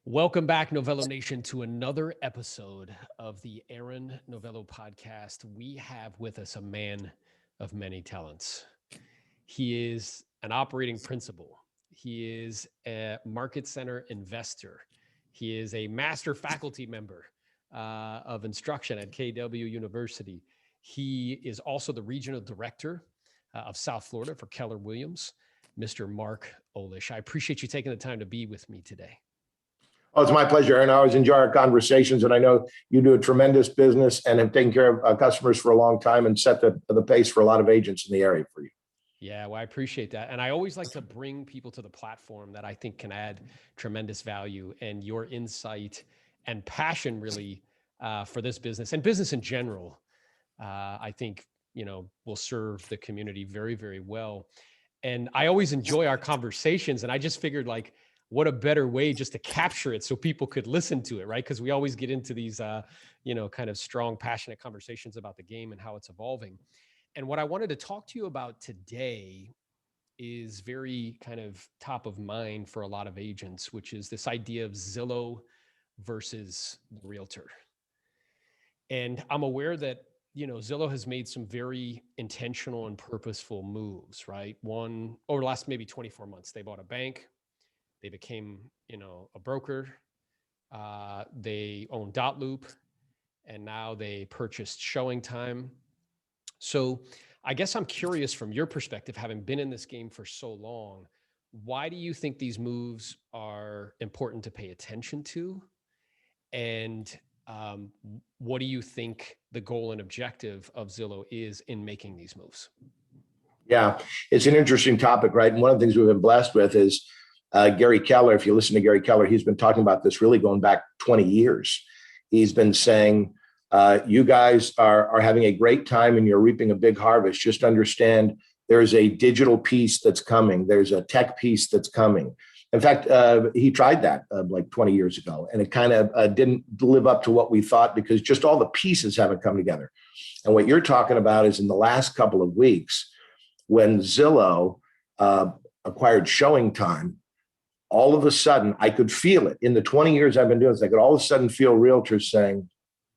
Welcome back, Novello Nation, to another episode of the Aaron Novello podcast. We have with us a man of many talents. He is an operating principal. He is a market center investor. He is a master faculty member of instruction at KW University. He is also the regional director of South Florida for Keller Williams, Mr. Mark Olesh. I appreciate you taking the time to be with me today. Oh, it's my pleasure, Aaron. I always enjoy our conversations, and I know you do a tremendous business and have taken care of customers for a long time and set the pace for a lot of agents in the area for you. Yeah, well, I appreciate that. And I always like to bring people to the platform that I think can add tremendous value, and your insight and passion really for this business and business in general, I think, will serve the community very, very well. And I always enjoy our conversations, and I just figured, like, what a better way just to capture it so people could listen to it, right? Because we always get into these, kind of strong, passionate conversations about the game and how it's evolving. And what I wanted to talk to you about today is very kind of top of mind for a lot of agents, which is this idea of Zillow versus the Realtor. And I'm aware that, Zillow has made some very intentional and purposeful moves, right? One, over the last maybe 24 months, they bought a bank. They became, a broker. They own Dotloop, and now they purchased Showing Time. So I guess I'm curious, from your perspective, having been in this game for so long, why do you think these moves are important to pay attention to? And what do you think the goal and objective of Zillow is in making these moves? Yeah, it's an interesting topic, right? And one of the things we've been blessed with is Gary Keller. If you listen to Gary Keller, he's been talking about this really going back 20 years. He's been saying, you guys are having a great time and you're reaping a big harvest. Just understand there's a digital piece that's coming. There's a tech piece that's coming. In fact, he tried that like 20 years ago, and it kind of didn't live up to what we thought because just all the pieces haven't come together. And what you're talking about is in the last couple of weeks, when Zillow acquired Showing Time, all of a sudden, I could feel it. In the 20 years I've been doing this, I could all of a sudden feel realtors saying,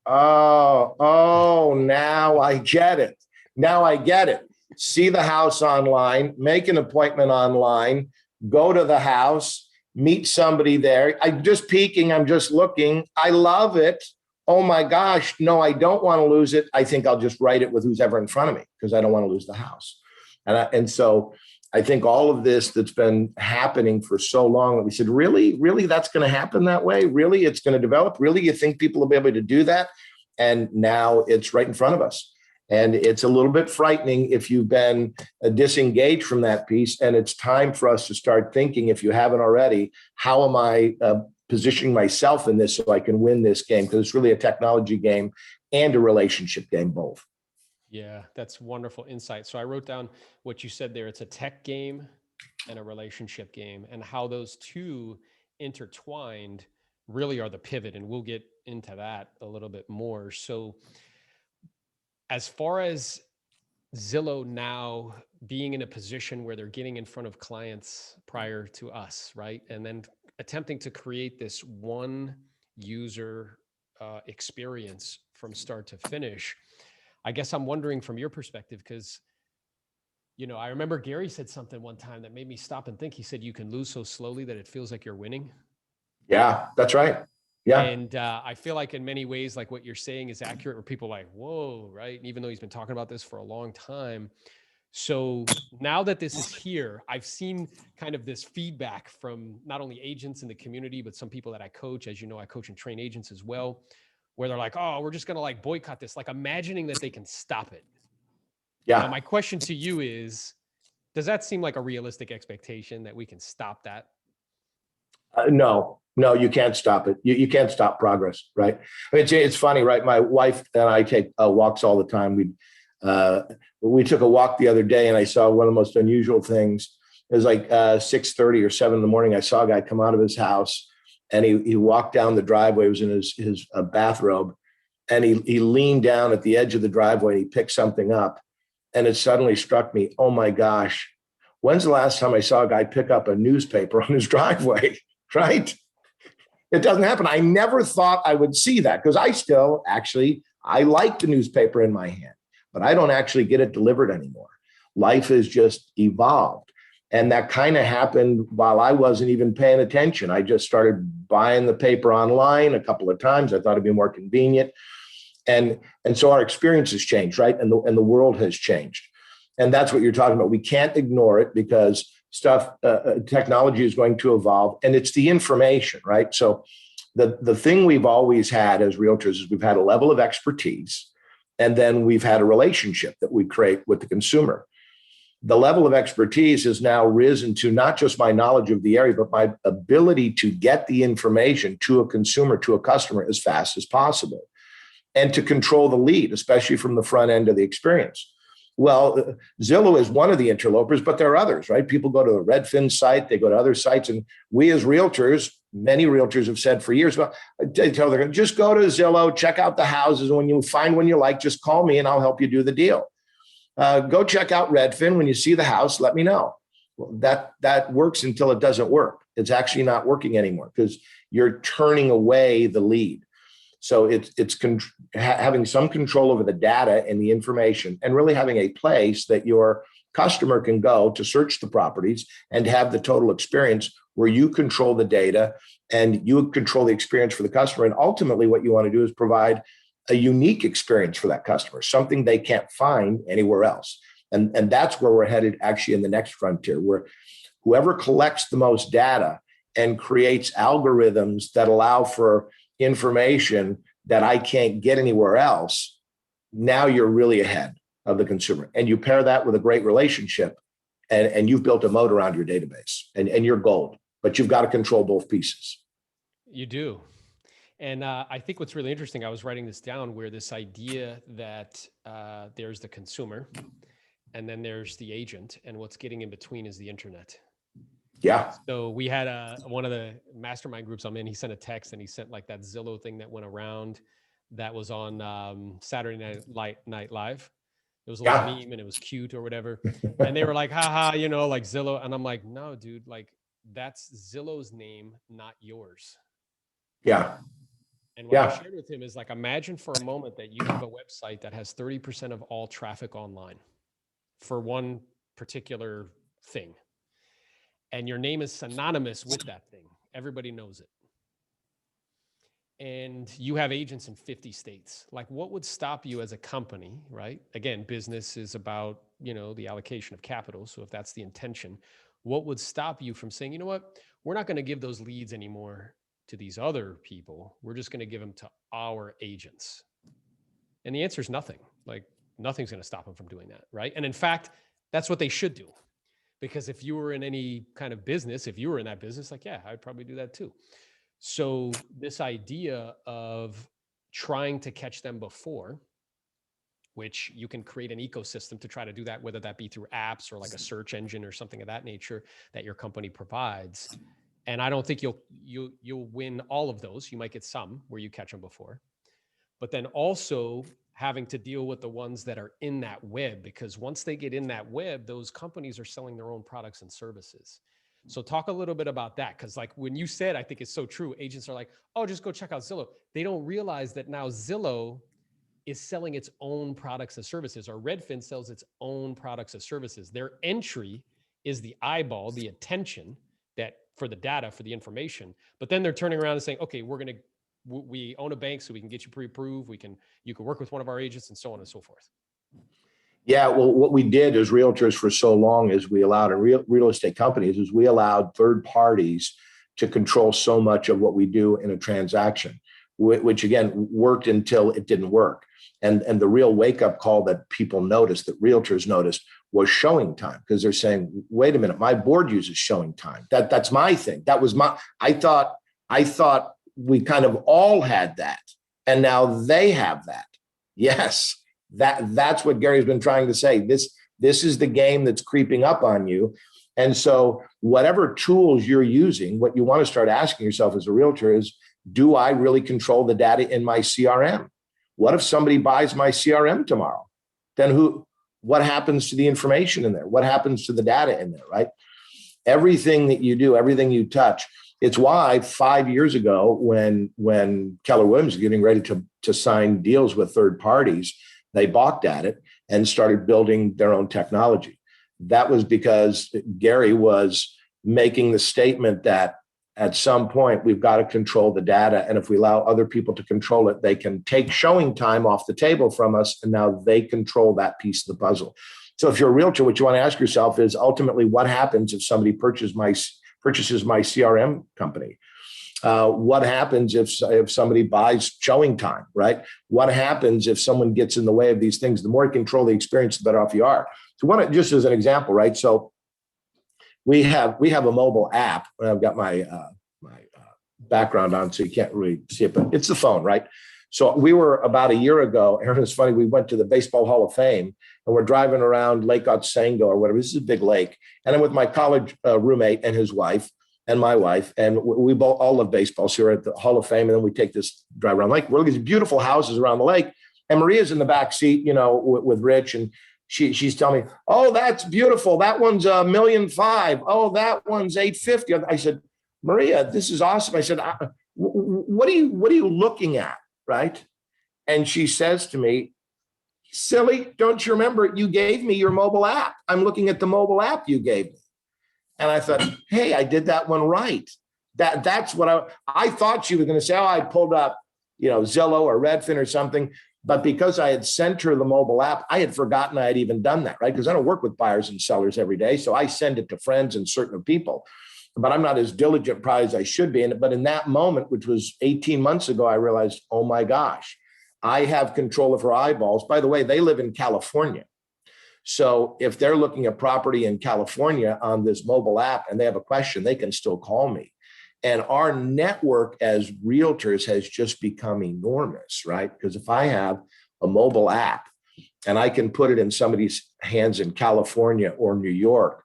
oh, now I get it. Now I get it. See the house online, make an appointment online, go to the house, meet somebody there. I'm just peeking. I'm just looking. I love it. Oh my gosh. No, I don't want to lose it. I think I'll just write it with who's ever in front of me because I don't want to lose the house. And so I think all of this that's been happening for so long that we said, really, that's going to happen that way? Really, it's going to develop? Really, you think people will be able to do that? And now it's right in front of us. And it's a little bit frightening if you've been disengaged from that piece. And it's time for us to start thinking, if you haven't already, how am I positioning myself in this so I can win this game? Because it's really a technology game and a relationship game, both. Yeah, that's wonderful insight. So I wrote down what you said there. It's a tech game and a relationship game, and how those two intertwined really are the pivot. And we'll get into that a little bit more. So as far as Zillow now being in a position where they're getting in front of clients prior to us, right? And then attempting to create this one user experience from start to finish. I guess I'm wondering from your perspective, because, I remember Gary said something one time that made me stop and think. He said, you can lose so slowly that it feels like you're winning. Yeah, that's right. Yeah. And I feel like in many ways, like what you're saying is accurate, where people are like, whoa, right? And even though he's been talking about this for a long time. So now that this is here, I've seen kind of this feedback from not only agents in the community, but some people that I coach. As you know, I coach and train agents as well, where they're like, oh, we're just going to like boycott this, like imagining that they can stop it. Yeah. Now, my question to you is, does that seem like a realistic expectation that we can stop that? No, you can't stop it. You can't stop progress, right? I mean, it's funny, right? My wife and I take walks all the time. We took a walk the other day, and I saw one of the most unusual things. It was like 6:30 or 7 in the morning. I saw a guy come out of his house, and he walked down the driveway. He was in his bathrobe, and he leaned down at the edge of the driveway, and he picked something up. And it suddenly struck me, oh my gosh, when's the last time I saw a guy pick up a newspaper on his driveway, right? It doesn't happen. I never thought I would see that because I like the newspaper in my hand, but I don't actually get it delivered anymore. Life has just evolved. And that kind of happened while I wasn't even paying attention. I just started buying the paper online a couple of times. I thought it'd be more convenient. And so our experience has changed, right? And the world has changed. And that's what you're talking about. We can't ignore it because technology is going to evolve, and it's the information, right? So the thing we've always had as realtors is we've had a level of expertise, and then we've had a relationship that we create with the consumer. The level of expertise has now risen to not just my knowledge of the area, but my ability to get the information to a consumer, to a customer as fast as possible, and to control the lead, especially from the front end of the experience. Well, Zillow is one of the interlopers, but there are others, right? People go to the Redfin site, they go to other sites, and we as realtors, many realtors have said for years, well, they tell them, just go to Zillow, check out the houses, and when you find one you like, just call me and I'll help you do the deal. Go check out Redfin. When you see the house, let me know. Well, that works until it doesn't work. It's actually not working anymore because you're turning away the lead. So it's having some control over the data and the information, and really having a place that your customer can go to search the properties and have the total experience where you control the data and you control the experience for the customer. And ultimately, what you want to do is provide a unique experience for that customer, something they can't find anywhere else. And that's where we're headed actually in the next frontier, where whoever collects the most data and creates algorithms that allow for information that I can't get anywhere else, now you're really ahead of the consumer. And you pair that with a great relationship, and you've built a moat around your database, and you're gold, but you've got to control both pieces. You do. And I think what's really interesting, I was writing this down, where this idea that there's the consumer and then there's the agent, and what's getting in between is the internet. Yeah. So we had one of the mastermind groups I'm in, he sent a text and he sent like that Zillow thing that went around that was on Saturday Night Live. It was a little meme and it was cute or whatever. And they were like, haha, like Zillow. And I'm like, no, dude, like that's Zillow's name, not yours. Yeah. And what I shared with him is like, imagine for a moment that you have a website that has 30% of all traffic online for one particular thing. And your name is synonymous with that thing. Everybody knows it. And you have agents in 50 states. Like, what would stop you as a company, right? Again, business is about, the allocation of capital. So if that's the intention, what would stop you from saying, you know what, we're not going to give those leads anymore to these other people. We're just going to give them to our agents. And the answer is nothing. Like, nothing's going to stop them from doing that, right? And in fact, that's what they should do. Because if you were in any kind of business, if you were in that business, like, yeah, I'd probably do that too. So this idea of trying to catch them before, which you can create an ecosystem to try to do that, whether that be through apps or like a search engine or something of that nature that your company provides. And I don't think you'll win all of those. You might get some where you catch them before, but then also having to deal with the ones that are in that web, because once they get in that web, those companies are selling their own products and services. So talk a little bit about that. Cause like when you said, I think it's so true. Agents are like, oh, just go check out Zillow. They don't realize that now Zillow is selling its own products and services, or Redfin sells its own products and services. Their entry is the eyeball, the attention that for the data, for the information, but then they're turning around and saying, okay, we own a bank, so we can get you pre-approved. You can work with one of our agents, and so on and so forth. Yeah, well, what we did as realtors for so long is we allowed, and real estate companies, is we allowed third parties to control so much of what we do in a transaction, which again worked until it didn't work. And the real wake-up call that people noticed, that realtors noticed, was showing time, because they're saying, wait a minute, my board uses showing time. That's my thing. That was I thought we kind of all had that, and now they have that. Yes, that's what Gary's been trying to say. This is the game that's creeping up on you. And so whatever tools you're using, what you want to start asking yourself as a realtor is, do I really control the data in my CRM? What if somebody buys my CRM tomorrow? Then what happens to the information in there? What happens to the data in there, right? Everything that you do, everything you touch It's why 5 years ago, when Keller Williams was getting ready to sign deals with third parties, they balked at it and started building their own technology. That was because Gary was making the statement that at some point we've got to control the data, and if we allow other people to control it, they can take showing time off the table from us, and now they control that piece of the puzzle. So if you're a realtor, what you want to ask yourself is ultimately what happens if somebody purchases my CRM company? What happens if somebody buys showing time, right? What happens if someone gets in the way of these things? The more you control the experience, the better off you are. So just as an example, right? So we have a mobile app. I've got my background on, so you can't really see it, but it's the phone, right? So we were about a year ago, Aaron, it's funny, we went to the Baseball Hall of Fame and we're driving around Lake Otsego or whatever. This is a big lake. And I'm with my college roommate and his wife and my wife, and we both all love baseball. So we're at the Hall of Fame, and then we take this drive around the lake. We're looking at these beautiful houses around the lake, and Maria's in the back seat, with Rich, and she's telling me, "Oh, that's beautiful. That one's $1.5 million. Oh, that one's $850." I said, "Maria, this is awesome." I said, "What are you looking at?" Right? And she says to me, "Silly, don't you remember you gave me your mobile app? I'm looking at the mobile app you gave me." And I thought, hey, I did that one right. That's what I thought she was going to say. Oh, I pulled up, Zillow or Redfin or something. But because I had sent her the mobile app, I had forgotten I had even done that, right? Because I don't work with buyers and sellers every day. So I send it to friends and certain people. But I'm not as diligent probably as I should be. But in that moment, which was 18 months ago, I realized, oh my gosh, I have control of her eyeballs. By the way, they live in California. So if they're looking at property in California on this mobile app and they have a question, they can still call me. And our network as realtors has just become enormous, right? Because if I have a mobile app and I can put it in somebody's hands in California or New York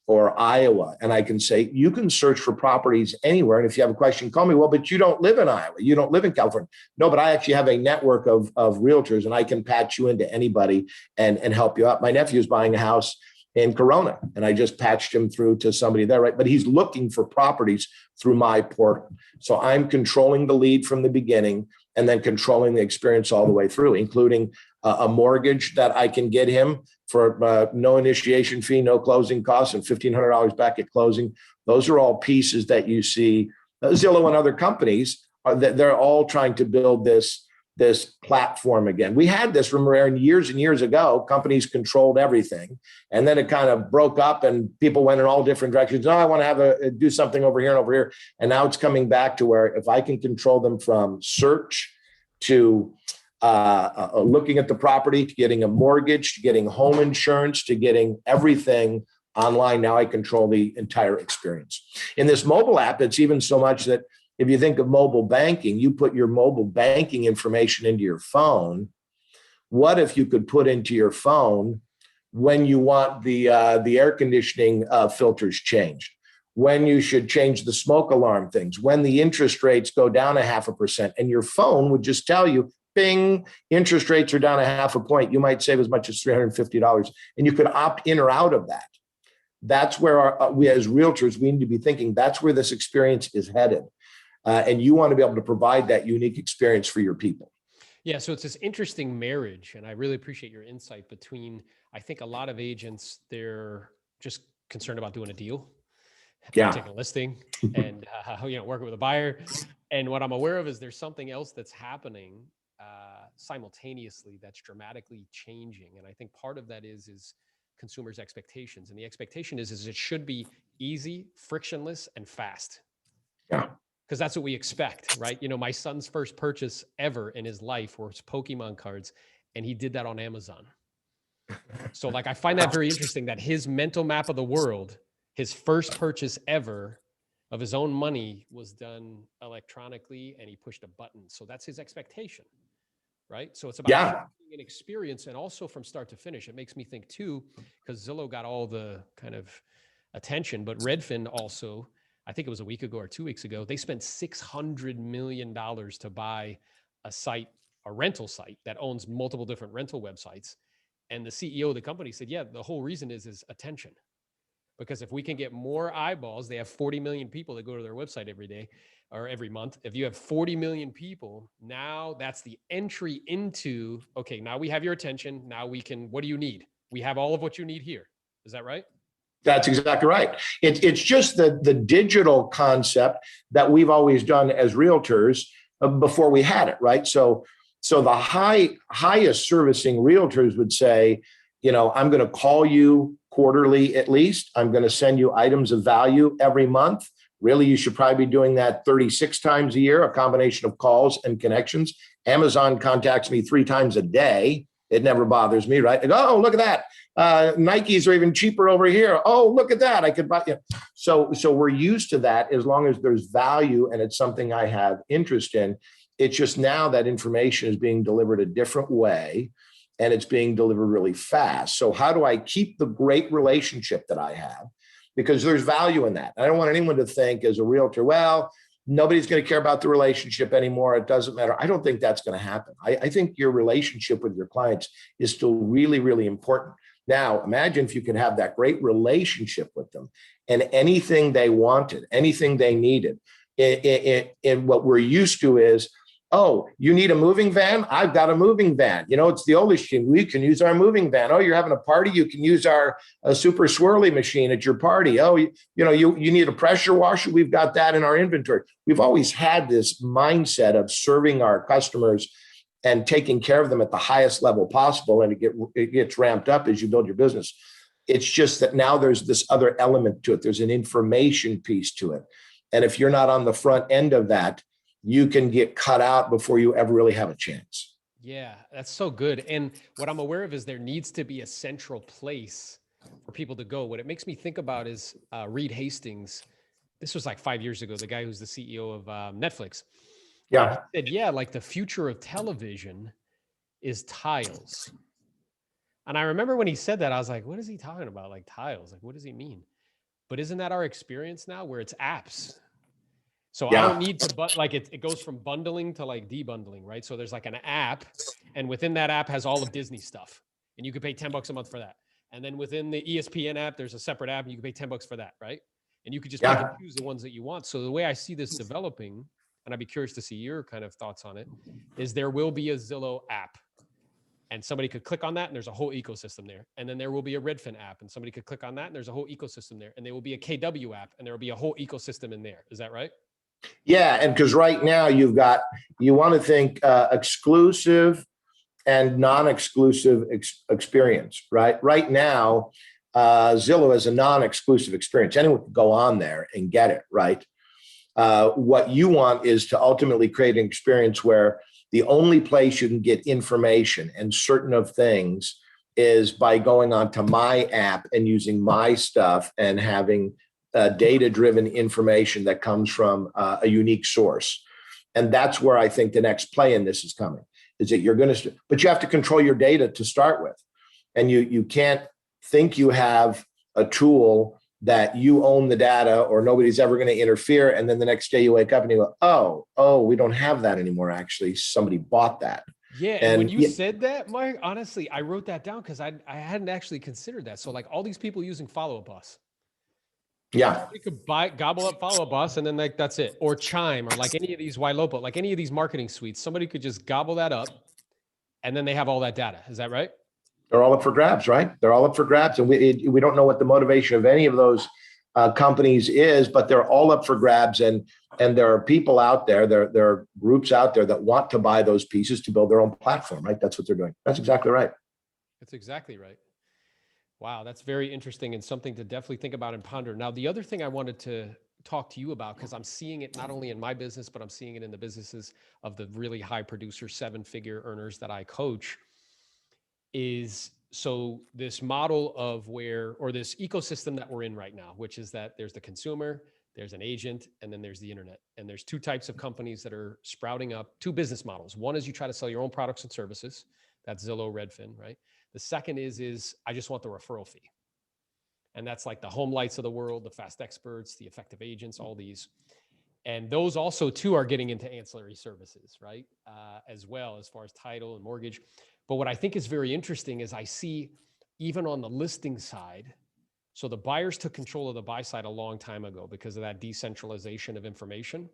or Iowa, and I can say, you can search for properties anywhere. And if you have a question, call me. Well, but you don't live in Iowa. You don't live in California. No, but I actually have a network of realtors, and I can patch you into anybody and help you out. My nephew is buying a house in Corona, and I just patched him through to somebody there, right? But he's looking for properties through my portal. So I'm controlling the lead from the beginning and then controlling the experience all the way through, including a mortgage that I can get him for no initiation fee, no closing costs, and $1,500 back at closing. Those are all pieces that you see. Zillow and other companies, they're all trying to build this platform again. We had this, remember, Aaron, years and years ago. Companies controlled everything, and then it kind of broke up, and people went in all different directions. Oh, I want to do something over here and over here, and now it's coming back to where if I can control them from search to looking at the property, to getting a mortgage, to getting home insurance, to getting everything online, now I control the entire experience. In this mobile app, it's even so much that if you think of mobile banking, you put your mobile banking information into your phone. What if you could put into your phone when you want the air conditioning filters changed, when you should change the smoke alarm things, when the interest rates go down 0.5%, and your phone would just tell you, bing, interest rates are down 0.5 point. You might save as much as $350, and you could opt in or out of that. That's where we as realtors, we need to be thinking that's where this experience is headed. And you want to be able to provide that unique experience for your people. Yeah, so it's this interesting marriage, and I really appreciate your insight between, I think a lot of agents, they're just concerned about doing a deal, taking a listing and working with a buyer. And what I'm aware of is there's something else that's happening simultaneously that's dramatically changing. And I think part of that is consumers' expectations. And the expectation is it should be easy, frictionless, and fast. Yeah. Because that's what we expect, right? My son's first purchase ever in his life was Pokemon cards, and he did that on Amazon. So I find that very interesting that his mental map of the world, his first purchase ever of his own money was done electronically, and he pushed a button. So that's his expectation, right? So it's about an experience, and also from start to finish. It makes me think too, because Zillow got all the kind of attention, but Redfin also, I think it was a week ago or 2 weeks ago, they spent $600 million to buy a rental site that owns multiple different rental websites. And the CEO of the company said, yeah, the whole reason is attention, Because if we can get more eyeballs, they have 40 million people that go to their website every day or every month. If you have 40 million people, now that's the entry into, okay, now we have your attention. Now we can, what do you need? We have all of what you need here. Is that right? That's exactly right. It's just the digital concept that we've always done as realtors before we had it, right? So the highest servicing realtors would say, I'm going to call you quarterly at least. I'm going to send you items of value every month. Really, you should probably be doing that 36 times a year, a combination of calls and connections. Amazon contacts me 3 times a day. It never bothers me, right? I go, oh, look at that. Nikes are even cheaper over here. Oh, look at that. I could buy. So we're used to that as long as there's value and it's something I have interest in. It's just now that information is being delivered a different way and it's being delivered really fast. So how do I keep the great relationship that I have? Because there's value in that. I don't want anyone to think as a realtor, well, nobody's going to care about the relationship anymore. It doesn't matter. I don't think that's going to happen. I think your relationship with your clients is still really, really important. Now, imagine if you could have that great relationship with them and anything they wanted, anything they needed. In what we're used to is, oh, you need a moving van? I've got a moving van. It's the Olesh team. We can use our moving van. Oh, you're having a party? You can use our super swirly machine at your party. Oh, you need a pressure washer? We've got that in our inventory. We've always had this mindset of serving our customers and taking care of them at the highest level possible. And it gets ramped up as you build your business. It's just that now there's this other element to it. There's an information piece to it. And if you're not on the front end of that, you can get cut out before you ever really have a chance. Yeah, that's so good. And what I'm aware of is there needs to be a central place for people to go. What it makes me think about is Reed Hastings. This was like 5 years ago, the guy who's the CEO of Netflix. Yeah. He said, yeah, like the future of television is tiles. And I remember when he said that, I was like, what is he talking about? Like tiles? Like, what does he mean? But isn't that our experience now where it's apps? So I don't need to, but like it goes from bundling to like debundling, right? So there's like an app, and within that app has all of Disney stuff, and you could pay $10 a month for that. And then within the ESPN app, there's a separate app, and you can pay $10 for that, right? And you could just pick and choose the ones that you want. So the way I see this developing, and I'd be curious to see your kind of thoughts on it, is there will be a Zillow app, and somebody could click on that, and there's a whole ecosystem there. And then there will be a Redfin app, and somebody could click on that, and there's a whole ecosystem there. And there will be a KW app, and there will be a whole ecosystem in there. Is that right? Yeah, and because right now you want to think exclusive and non-exclusive experience, right? Right now, Zillow is a non-exclusive experience. Anyone can go on there and get it, right? What you want is to ultimately create an experience where the only place you can get information and certain of things is by going onto my app and using my stuff and having data-driven information that comes from a unique source. And that's where I think the next play in this is coming, is that but you have to control your data to start with. And you can't think you have a tool that you own the data or nobody's ever going to interfere. And then the next day you wake up and you go, oh, we don't have that anymore. Actually, somebody bought that. Yeah. And when you said that, Mark, honestly, I wrote that down because I hadn't actually considered that. So like all these people using Follow Up Boss. Yeah. You could gobble up Follow Up Boss and then like that's it. Or Chime or like any of these Ylopo, like any of these marketing suites, somebody could just gobble that up and then they have all that data. Is that right? They're all up for grabs, right? They're all up for grabs. And we don't know what the motivation of any of those companies is, but they're all up for grabs. And there are people out there, there are groups out there that want to buy those pieces to build their own platform, right? That's what they're doing. That's exactly right. That's exactly right. Wow, that's very interesting and something to definitely think about and ponder. Now, the other thing I wanted to talk to you about, because I'm seeing it not only in my business, but I'm seeing it in the businesses of the really high producer, 7-figure earners that I coach, is so this model of or this ecosystem that we're in right now, which is that there's the consumer, there's an agent, and then there's the internet. And there's 2 types of companies that are sprouting up, 2 business models. One is you try to sell your own products and services. That's Zillow, Redfin, right? The second is I just want the referral fee. And that's like the Home Lights of the world, the Fast Experts, the Effective Agents, all these. And those also too are getting into ancillary services, right? As well as far as title and mortgage. But what I think is very interesting is I see even on the listing side, So the buyers took control of the buy side a long time ago because of that decentralization of information.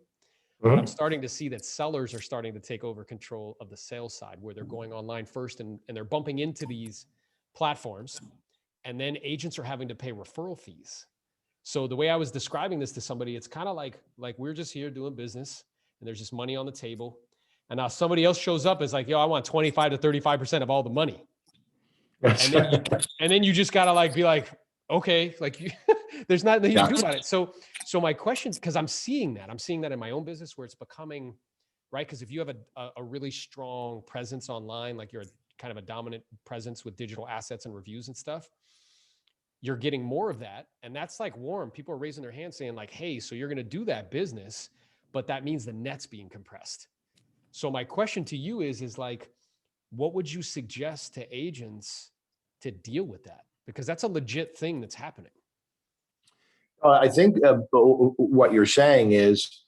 But I'm Mhm. starting to see that sellers are starting to take over control of the sales side, where they're going online first and they're bumping into these platforms. And then agents are having to pay referral fees. So the way I was describing this to somebody, it's kind of like we're just here doing business and there's just money on the table. And now somebody else shows up, is like, yo, I want 25 to 35% of all the money. And then you just gotta like be like, okay, like you, there's nothing you can do Yeah. about it. So my questions, because I'm seeing that in my own business where it's becoming right. Because if you have a really strong presence online, like you're kind of a dominant presence with digital assets and reviews and stuff, you're getting more of that. And that's like warm. People are raising their hands saying, like, hey, so you're gonna do that business, but that means the net's being compressed. So my question to you is like, what would you suggest to agents to deal with that? Because that's a legit thing that's happening. I think what you're saying is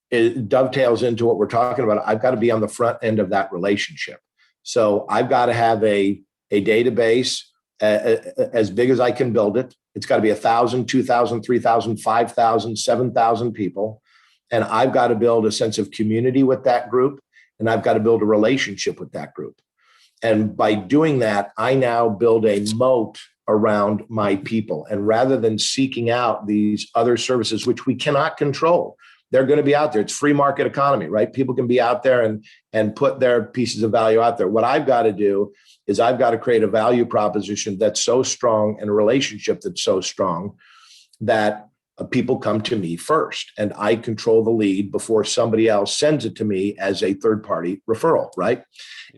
it dovetails into what we're talking about. I've got to be on the front end of that relationship. So I've got to have a database as big as I can build it. It's got to be 1,000, 2,000, 3,000, 5,000, 7,000 people. And I've got to build a sense of community with that group. And I've got to build a relationship with that group. And by doing that, I now build a moat around my people. And rather than seeking out these other services, which we cannot control, they're going to be out there. It's free market economy, right? People can be out there and put their pieces of value out there. What I've got to do is I've got to create a value proposition that's so strong and a relationship that's so strong that people come to me first, and I control the lead before somebody else sends it to me as a third-party referral, right?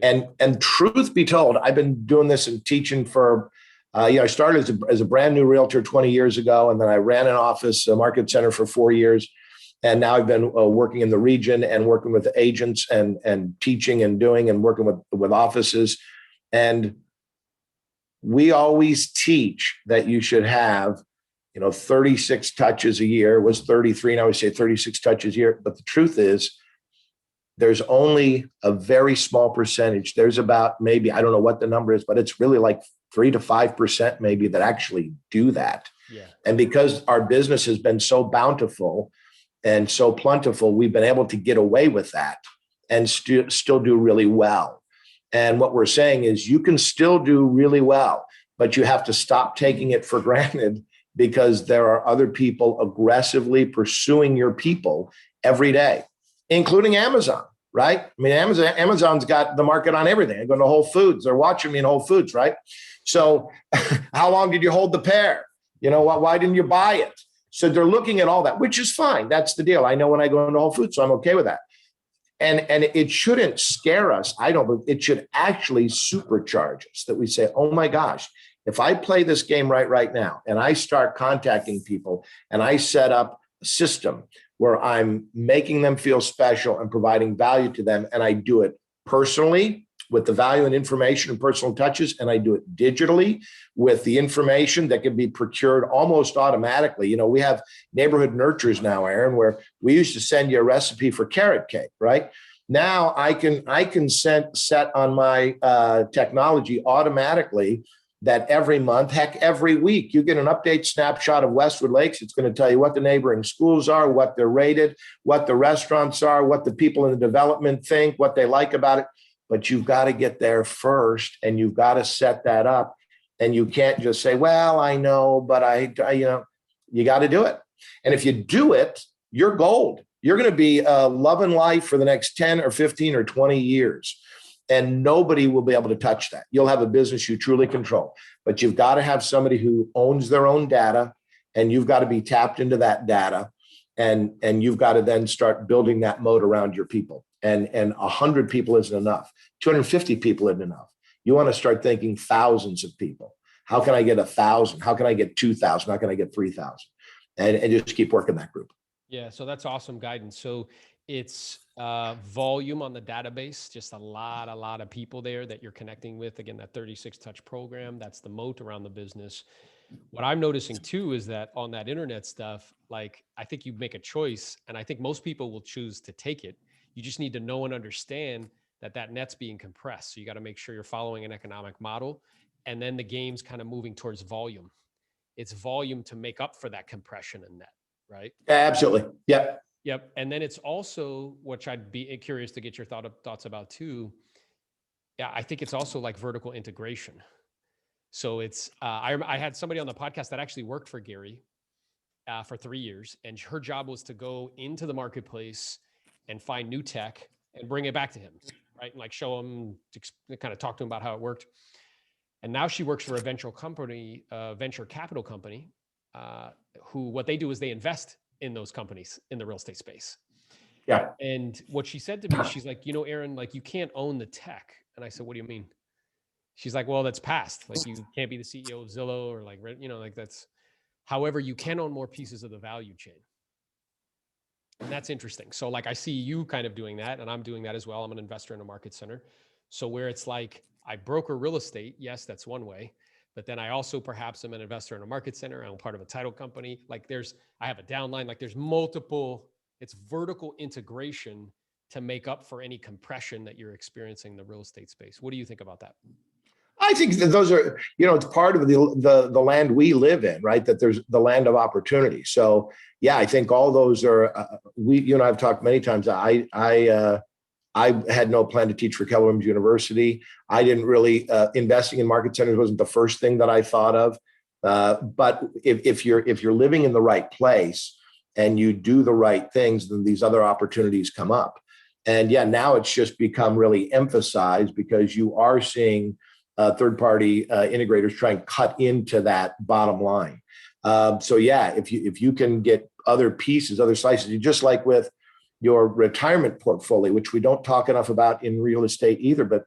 And truth be told, I've been doing this and teaching for, I started as a brand new realtor 20 years ago, and then I ran an office, a market center for 4 years. And now I've been working in the region and working with agents and teaching and doing and working with offices. And we always teach that you should have 36 touches a year. It was 33, and I always say 36 touches a year. But the truth is, there's only a very small percentage. There's about maybe, I don't know what the number is, but it's really like 3 to 5% maybe that actually do that. Yeah. And because our business has been so bountiful and so plentiful, we've been able to get away with that and still do really well. And what we're saying is you can still do really well, but you have to stop taking it for granted, because there are other people aggressively pursuing your people every day, including Amazon, right? I mean, Amazon's got the market on everything. I go to Whole Foods. They're watching me in Whole Foods, right? So how long did you hold the pair? Why didn't you buy it? So they're looking at all that, which is fine. That's the deal. I know when I go into Whole Foods, so I'm okay with that. And it shouldn't scare us. It should actually supercharge us, that we say, oh my gosh, if I play this game right now and I start contacting people and I set up a system where I'm making them feel special and providing value to them, and I do it personally with the value and information and personal touches, and I do it digitally with the information that can be procured almost automatically. We have neighborhood nurtures now, Aaron, where we used to send you a recipe for carrot cake, right? Now I can set on my technology automatically that every month, heck, every week, you get an update snapshot of Westwood Lakes. It's going to tell you what the neighboring schools are, what they're rated, what the restaurants are, what the people in the development think, what they like about it. But you've got to get there first, and you've got to set that up. And you can't just say, well, I know, but you got to do it. And if you do it, you're gold. You're going to be loving life for the next 10 or 15 or 20 years. And nobody will be able to touch that. You'll have a business you truly control, but you've got to have somebody who owns their own data, and you've got to be tapped into that data. And you've got to then start building that moat around your people. And 100 people isn't enough. 250 people isn't enough. You want to start thinking thousands of people. How can I get 1,000? How can I get 2,000? How can I get 3,000? And just keep working that group. Yeah. So that's awesome guidance. So it's volume on the database, just a lot of people there that you're connecting with. Again, that 36 touch program, that's the moat around the business. What I'm noticing too is that on that internet stuff, like I think you make a choice, and I think most people will choose to take it. You just need to know and understand that net's being compressed. So you got to make sure you're following an economic model, and then the game's kind of moving towards volume. it's volume to make up for that compression in net, right? Absolutely. Yep. Yep. And then it's also, which I'd be curious to get your thoughts about too. Yeah, I think it's also like vertical integration. So it's, I had somebody on the podcast that actually worked for Gary for 3 years, and her job was to go into the marketplace and find new tech and bring it back to him, right? And like show him, kind of talk to him about how it worked. And now she works for a venture capital company, who what they do is they invest in those companies in the real estate space. Yeah. And what she said to me, she's like, Aaron, like you can't own the tech. And I said, what do you mean? She's like, well, that's past. Like you can't be the CEO of Zillow or like, like that's, however, you can own more pieces of the value chain. And that's interesting. So like, I see you kind of doing that, and I'm doing that as well. I'm an investor in a market center. So where it's like, I broker real estate. Yes, that's one way. But then I also perhaps am an investor in a market center. I'm part of a title company. Like I have a downline, like there's multiple, it's vertical integration to make up for any compression that you're experiencing in the real estate space. What do you think about that? I think that those are, it's part of the land we live in, right? That there's the land of opportunity. So yeah, I think all those are, you and I have talked many times. I had no plan to teach for Keller Williams University. I didn't really, investing in market centers wasn't the first thing that I thought of. But if you're living in the right place and you do the right things, then these other opportunities come up. And yeah, now it's just become really emphasized because you are seeing third-party integrators try and cut into that bottom line. So yeah, if you can get other pieces, other slices, you just like with your retirement portfolio, which we don't talk enough about in real estate either, but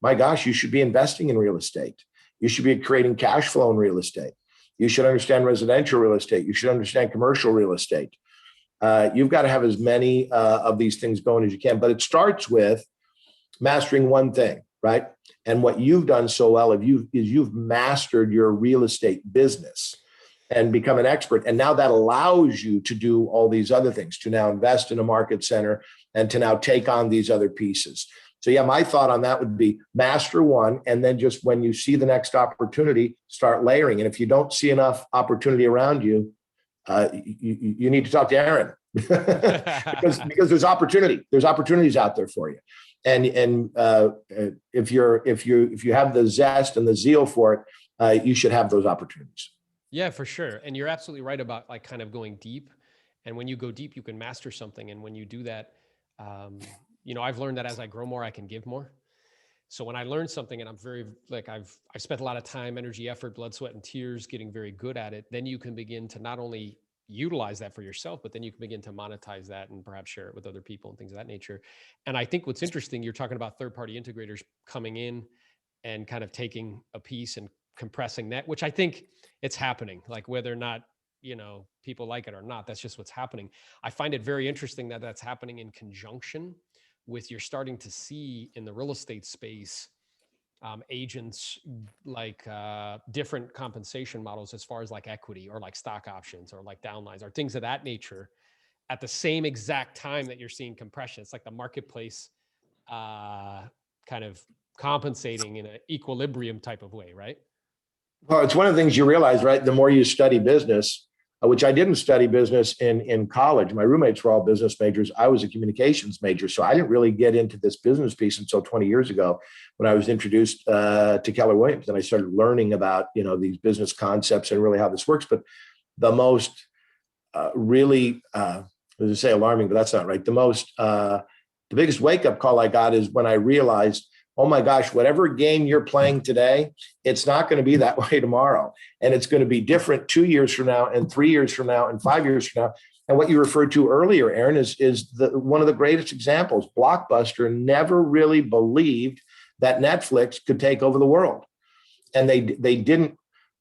my gosh, you should be investing in real estate. You should be creating cash flow in real estate. You should understand residential real estate. You should understand commercial real estate. You've got to have as many of these things going as you can, but it starts with mastering one thing, right? And what you've done so well is you've mastered your real estate business and become an expert. And now that allows you to do all these other things, to now invest in a market center and to now take on these other pieces. So yeah, my thought on that would be master one, and then just when you see the next opportunity, start layering. And if you don't see enough opportunity around you, you need to talk to Aaron because there's opportunity. There's opportunities out there for you. And if you have the zest and the zeal for it, you should have those opportunities. Yeah, for sure. And you're absolutely right about like kind of going deep. And when you go deep, you can master something. And when you do that, I've learned that as I grow more, I can give more. So when I learn something and I'm very like I've spent a lot of time, energy, effort, blood, sweat, and tears getting very good at it, then you can begin to not only utilize that for yourself, but then you can begin to monetize that and perhaps share it with other people and things of that nature. And I think what's interesting, you're talking about third-party integrators coming in and kind of taking a piece and compressing that, which I think it's happening, like whether or not, people like it or not, that's just what's happening. I find it very interesting that that's happening in conjunction with you're starting to see in the real estate space, agents like different compensation models as far as like equity or like stock options or like downlines or things of that nature at the same exact time that you're seeing compression. It's like the marketplace kind of compensating in an equilibrium type of way, right? Well, it's one of the things you realize, right? The more you study business, which I didn't study business in college. My roommates were all business majors. I was a communications major. So I didn't really get into this business piece until 20 years ago when I was introduced to Keller Williams. And I started learning about, these business concepts and really how this works. But the most really, I was to say alarming, but that's not right. The biggest wake-up call I got is when I realized, oh my gosh, whatever game you're playing today, it's not going to be that way tomorrow. And it's going to be different 2 years from now and 3 years from now and 5 years from now. And what you referred to earlier, Aaron, is one of the greatest examples. Blockbuster never really believed that Netflix could take over the world. And they didn't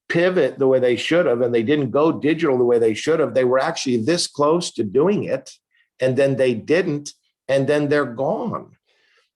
pivot the way they should have, and they didn't go digital the way they should have. They were actually this close to doing it, and then they didn't, and then they're gone.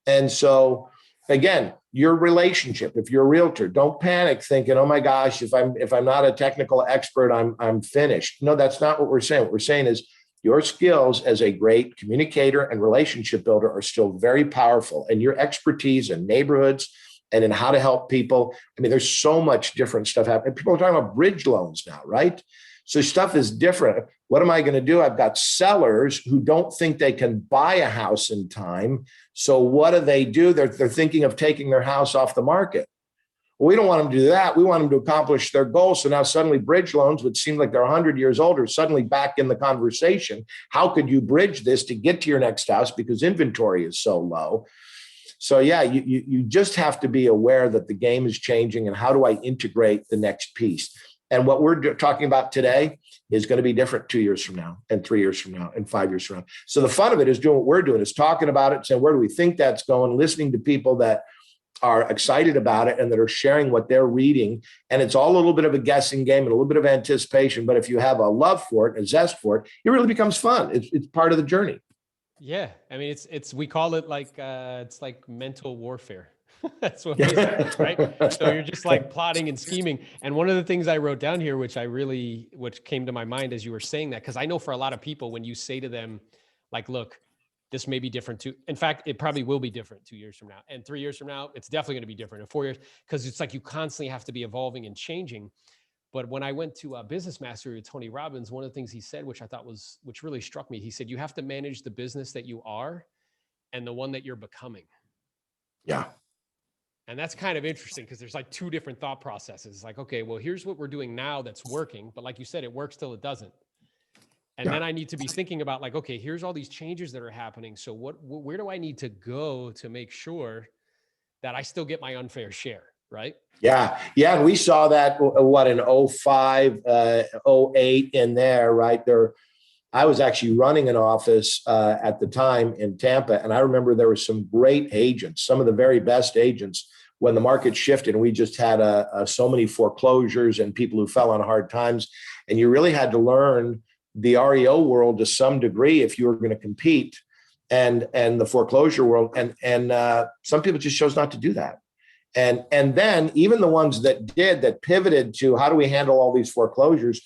And so again, your relationship, if you're a realtor, don't panic thinking, oh my gosh, if I'm not a technical expert, I'm finished. No, that's not what we're saying. What we're saying is your skills as a great communicator and relationship builder are still very powerful. And your expertise in neighborhoods and in how to help people. I mean, there's so much different stuff happening. People are talking about bridge loans now, right? So stuff is different. What am I going to do? I've got sellers who don't think they can buy a house in time. So what do? They're thinking of taking their house off the market. Well, we don't want them to do that. We want them to accomplish their goal. So now suddenly bridge loans, which seem like they're 100 years old, are suddenly back in the conversation. How could you bridge this to get to your next house because inventory is so low? So yeah, you just have to be aware that the game is changing and how do I integrate the next piece? And what we're talking about today is going to be different 2 years from now and 3 years from now and 5 years from now. So the fun of it is doing what we're doing, is talking about it, saying, where do we think that's going, listening to people that are excited about it and that are sharing what they're reading. And it's all a little bit of a guessing game and a little bit of anticipation. But if you have a love for it, a zest for it, it really becomes fun. It's part of the journey. Yeah. I mean, we call it like, it's like mental warfare. That's what it is, right? So you're just like plotting and scheming. And one of the things I wrote down here, which came to my mind as you were saying that, because I know for a lot of people, when you say to them, like, look, this may be different too. In fact, it probably will be different 2 years from now. And 3 years from now, it's definitely going to be different. In 4 years, because it's like you constantly have to be evolving and changing. But when I went to Business Mastery with Tony Robbins, one of the things he said, which really struck me, he said, you have to manage the business that you are and the one that you're becoming. Yeah. And that's kind of interesting because there's like two different thought processes. It's like, okay, well, here's what we're doing now that's working. But like you said, it works till it doesn't. And then I need to be thinking about like, okay, here's all these changes that are happening. So where do I need to go to make sure that I still get my unfair share, right? Yeah. Yeah. And we saw that, in 05, 08 in there, right there. I was actually running an office at the time in Tampa. And I remember there were some great agents, some of the very best agents, when the market shifted and we just had so many foreclosures and people who fell on hard times. And you really had to learn the REO world to some degree if you were going to compete, and the foreclosure world. And some people just chose not to do that. And then even the ones that pivoted to how do we handle all these foreclosures,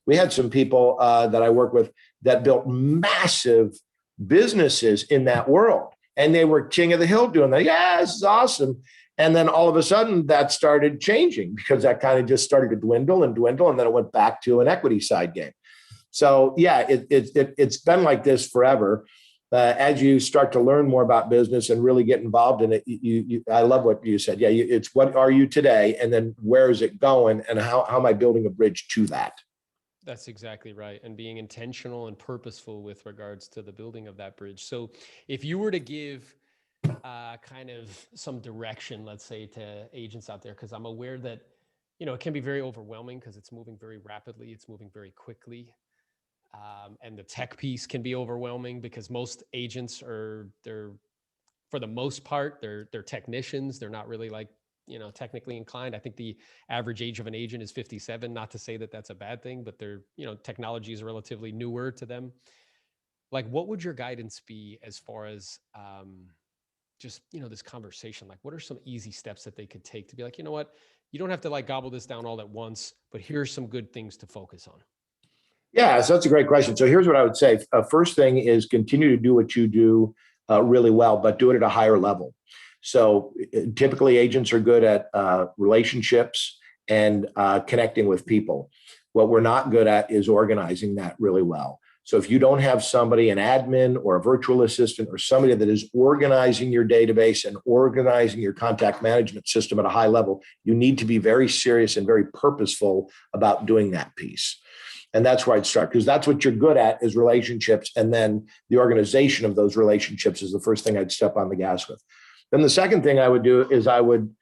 we had some people that I work with that built massive businesses in that world. And they were king of the hill doing that. Yeah, this is awesome. And then all of a sudden that started changing because that kind of just started to dwindle. And then it went back to an equity side game. So yeah, it's been like this forever. As you start to learn more about business and really get involved in it, I love what you said. Yeah, it's what are you today, and then where is it going, and how am I building a bridge to that? That's exactly right. And being intentional and purposeful with regards to the building of that bridge. So if you were to give kind of some direction, let's say, to agents out there, because I'm aware that, it can be very overwhelming because it's moving very rapidly. It's moving very quickly. And the tech piece can be overwhelming because most agents they're for the most part, they're technicians. They're not really like, technically inclined. I think the average age of an agent is 57. Not to say that that's a bad thing, but technology is relatively newer to them. Like, what would your guidance be as far as just, this conversation? Like, what are some easy steps that they could take to be like, you know what, you don't have to like gobble this down all at once, but here's some good things to focus on? Yeah, so that's a great question. So here's what I would say. First thing is continue to do what you do really well, but do it at a higher level. So typically agents are good at relationships and connecting with people. What we're not good at is organizing that really well. So if you don't have somebody, an admin or a virtual assistant or somebody that is organizing your database and organizing your contact management system at a high level, you need to be very serious and very purposeful about doing that piece. And that's where I'd start, because that's what you're good at is relationships. And then the organization of those relationships is the first thing I'd step on the gas with. Then the second thing I would do is I would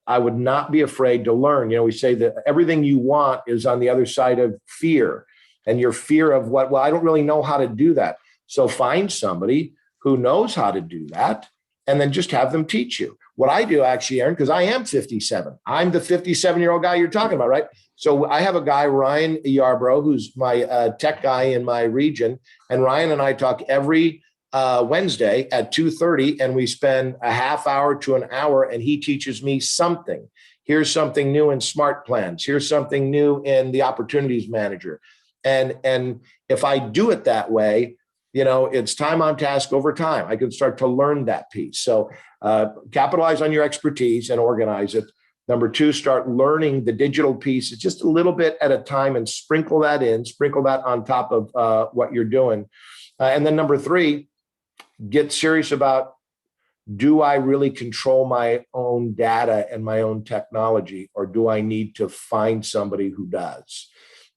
not be afraid to learn. We say that everything you want is on the other side of fear, and your fear of well, I don't really know how to do that. So find somebody who knows how to do that and then just have them teach you. What I do actually, Aaron, because I am 57, I'm the 57-year-old guy you're talking about, right? So I have a guy, Ryan Yarbrough, who's my tech guy in my region. And Ryan and I talk every Wednesday at 2:30, and we spend a half hour to an hour, and he teaches me something. Here's something new in smart plans. Here's something new in the opportunities manager. And if I do it that way, It's time on task over time. I could start to learn that piece. So capitalize on your expertise and organize it. Number two, start learning the digital piece just a little bit at a time and sprinkle that on top of what you're doing. And then number three, get serious about, do I really control my own data and my own technology, or do I need to find somebody who does?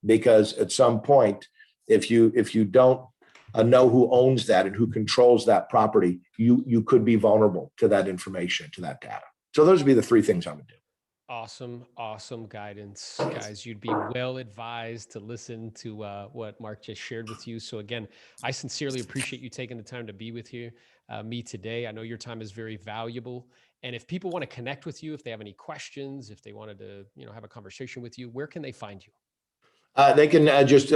Because at some point, if you don't know who owns that and who controls that property, you could be vulnerable to that information, to that data. So those would be the three things I would do. Awesome guidance, guys. You'd be well advised to listen to what Mark just shared with you. So again, I sincerely appreciate you taking the time to be with me today. I know your time is very valuable. And if people want to connect with you, if they have any questions, if they wanted to, have a conversation with you, where can they find you? They can just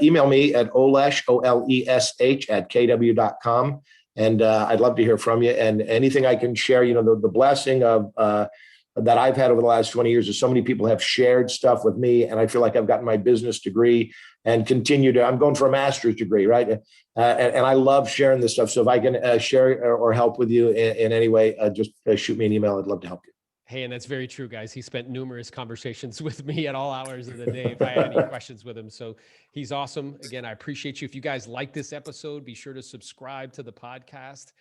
email me at Olesh, OLESH at KW.com. And I'd love to hear from you. And anything I can share, the blessing of that I've had over the last 20 years is so many people have shared stuff with me. And I feel like I've gotten my business degree and I'm going for a master's degree, right? And I love sharing this stuff. So if I can share or help with you in any way, just shoot me an email. I'd love to help you. Hey, and that's very true, guys. He spent numerous conversations with me at all hours of the day if I had any questions with him. So he's awesome. Again, I appreciate you. If you guys like this episode, be sure to subscribe to the podcast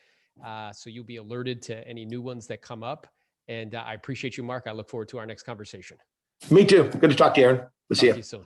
so you'll be alerted to any new ones that come up. And I appreciate you, Mark. I look forward to our next conversation. Me too. Good to talk to you, Aaron. We'll see you. Soon.